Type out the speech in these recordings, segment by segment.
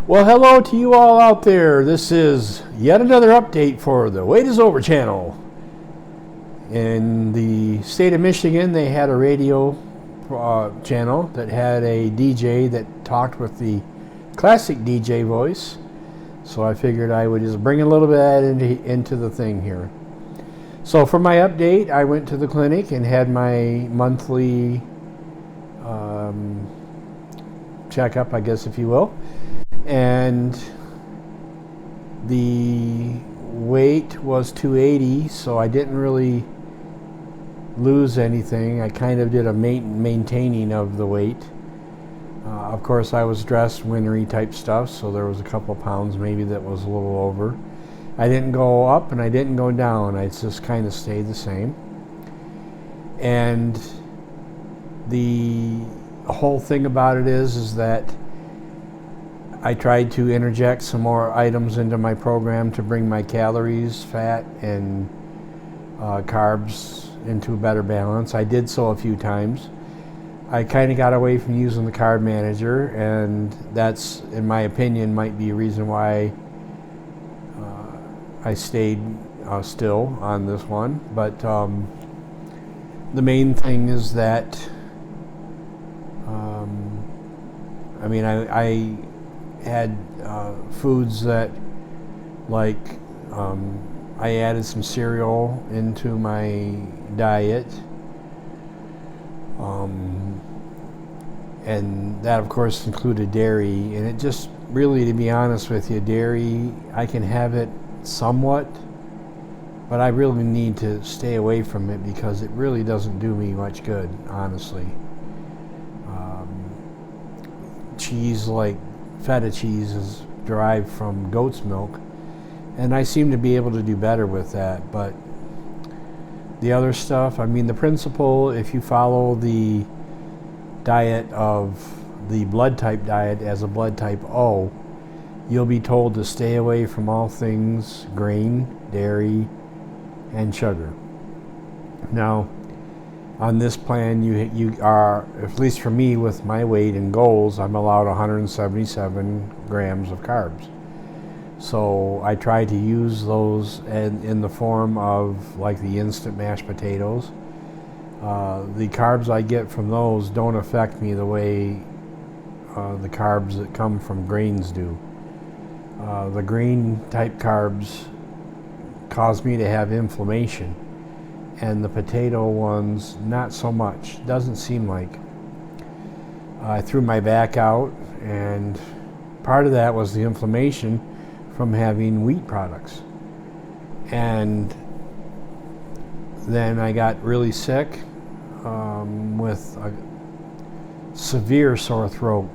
Well, hello to you all out there. This is yet another update for the Wait Is Over channel. In the state of Michigan, they had a radio channel that had a DJ that talked with the classic DJ voice. So I figured I would just bring a little bit into the thing here. So for my update, I went to the clinic and had my monthly checkup, I guess if you will. And the weight was 280, so I didn't really lose anything. I kind of did a maintaining of the weight. Of course, I was dressed wintry type stuff, so there was a couple pounds maybe that was a little over. I didn't go up and I didn't go down. I just kind of stayed the same. And the whole thing about it is that I tried to interject some more items into my program to bring my calories, fat, and carbs into a better balance. I did so a few times. I kind of got away from using the carb manager, and that's, in my opinion, might be a reason why I stayed still on this one. But the main thing is that I had foods that, like, I added some cereal into my diet, and that of course included dairy, and it just really, to be honest with you, dairy, I can have it somewhat, but I really need to stay away from it because it really doesn't do me much good, honestly. Cheese, like feta cheese, is derived from goat's milk, and I seem to be able to do better with that. But the other stuff, I mean, the principle, if you follow the diet of the blood type diet as a blood type O, you'll be told to stay away from all things grain, dairy, and sugar. Now, on this plan, you are, at least for me with my weight and goals, I'm allowed 177 grams of carbs. So I try to use those in the form of like the instant mashed potatoes. The carbs I get from those don't affect me the way the carbs that come from grains do. The grain type carbs cause me to have inflammation, and the potato ones, not so much. Doesn't seem like. I threw my back out, and part of that was the inflammation from having wheat products. And then I got really sick with a severe sore throat.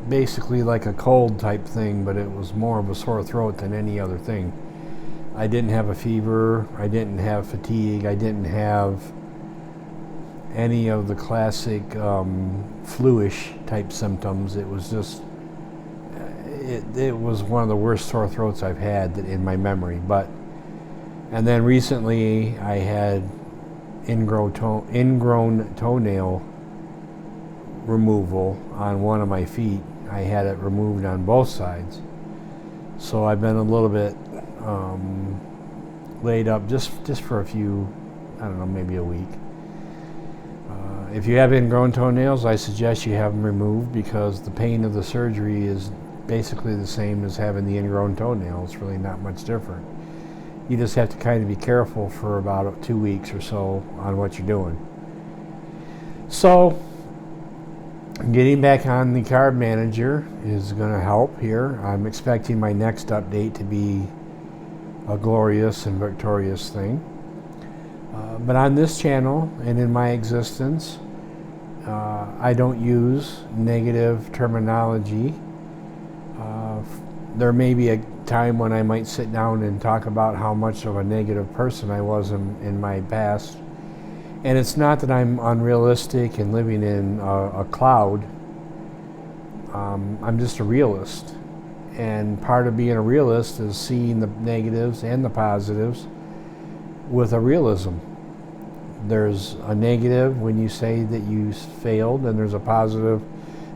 Basically like a cold type thing, but it was more of a sore throat than any other thing. I didn't have a fever, I didn't have fatigue, I didn't have any of the classic flu-ish type symptoms. It was just, it was one of the worst sore throats I've had in my memory. And then recently I had ingrown toenail removal on one of my feet. I had it removed on both sides, so I've been a little bit laid up just for a few, I don't know, maybe a week. If you have ingrown toenails, I suggest you have them removed because the pain of the surgery is basically the same as having the ingrown toenail. It's really not much different. You just have to kind of be careful for about 2 weeks or so on what you're doing. So getting back on the carb manager is going to help here. I'm expecting my next update to be a glorious and victorious thing. But on this channel and in my existence, I don't use negative terminology. There may be a time when I might sit down and talk about how much of a negative person I was in my past. And it's not that I'm unrealistic and living in a cloud. I'm just a realist. And part of being a realist is seeing the negatives and the positives with a realism. There's a negative when you say that you failed, and there's a positive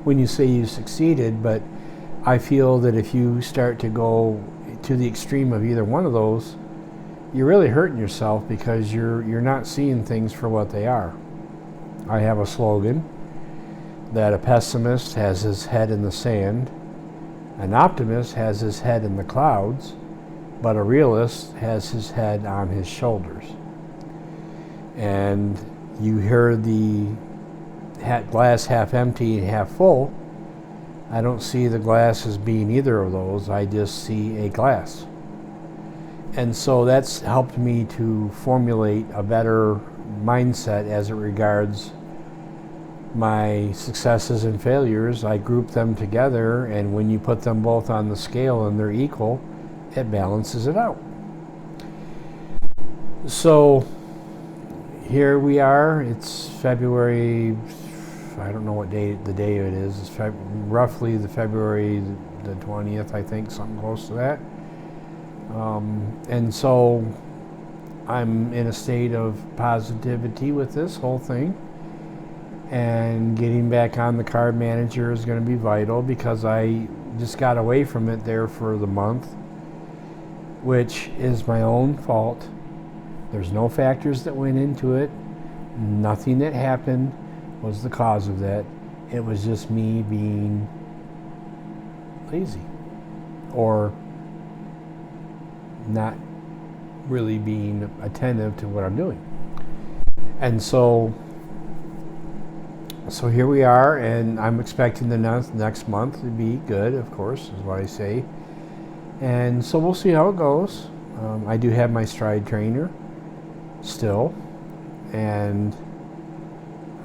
when you say you succeeded. But I feel that if you start to go to the extreme of either one of those, you're really hurting yourself, because you're not seeing things for what they are. I have a slogan that a pessimist has his head in the sand, an optimist has his head in the clouds, but a realist has his head on his shoulders. And you hear the glass half empty and half full. I don't see the glass as being either of those. I just see a glass. And so that's helped me to formulate a better mindset as it regards my successes and failures. I group them together, and when you put them both on the scale and they're equal, it balances it out. So here we are. It's February, I don't know what day the day it is. It's roughly the February the 20th, I think, something close to that. And so I'm in a state of positivity with this whole thing. And getting back on the Carb Manager is going to be vital, because I just got away from it there for the month, which is my own fault. There's no factors that went into it. Nothing that happened was the cause of that. It was just me being lazy, or not really being attentive to what I'm doing. And so here we are, and I'm expecting the next month to be good, of course, is what I say. And so we'll see how it goes. I do have my Stride trainer still, and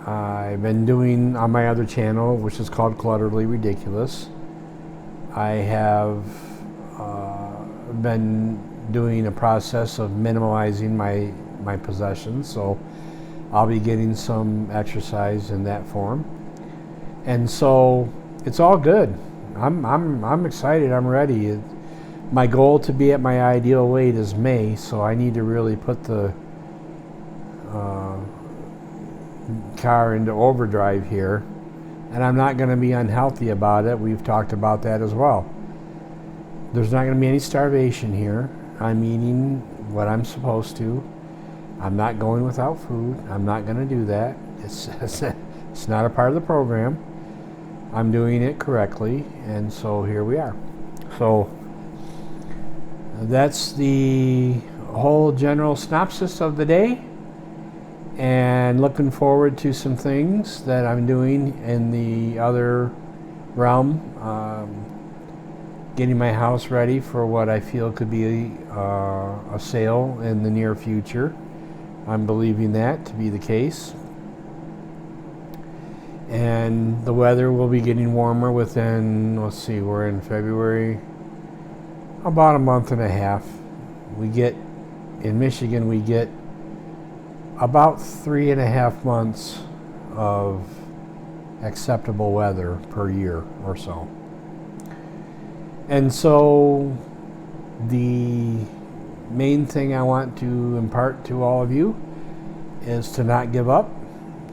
I've been doing on my other channel, which is called Clutterly Ridiculous. I have been doing a process of minimalizing my possessions, so I'll be getting some exercise in that form. And so it's all good. I'm excited. I'm ready. My goal to be at my ideal weight is May, so I need to really put the car into overdrive here. And I'm not going to be unhealthy about it. We've talked about that as well. There's not going to be any starvation here. I'm eating what I'm supposed to. I'm not going without food. I'm not going to do that. It's not a part of the program. I'm doing it correctly, and so here we are. So that's the whole general synopsis of the day, and looking forward to some things that I'm doing in the other realm, getting my house ready for what I feel could be a sale in the near future. I'm believing that to be the case. And the weather will be getting warmer within, let's see, we're in February, about a month and a half. In Michigan, we get about 3.5 months of acceptable weather per year or so. And so the main thing I want to impart to all of you is to not give up,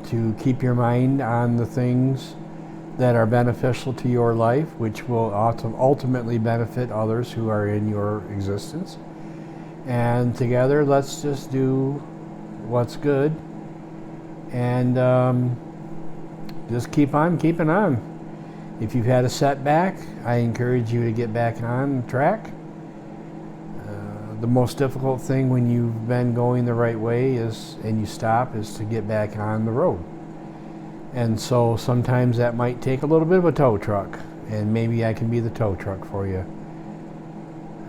to keep your mind on the things that are beneficial to your life, which will ultimately benefit others who are in your existence. And together, let's just do what's good, and just keep on keeping on. If you've had a setback, I encourage you to get back on track. The most difficult thing when you've been going the right way and you stop is to get back on the road. And so sometimes that might take a little bit of a tow truck, and maybe I can be the tow truck for you.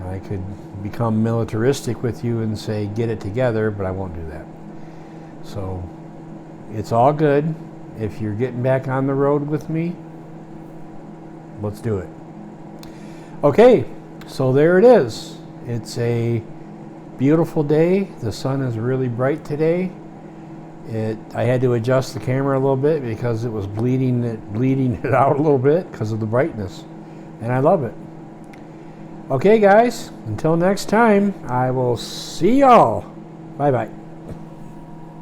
I could become militaristic with you and say, get it together, but I won't do that. So it's all good. If you're getting back on the road with me, let's do it. Okay, so there it is. It's a beautiful day. The sun is really bright today. I had to adjust the camera a little bit because it was bleeding it out a little bit because of the brightness. And I love it. Okay, guys, until next time, I will see y'all. Bye-bye.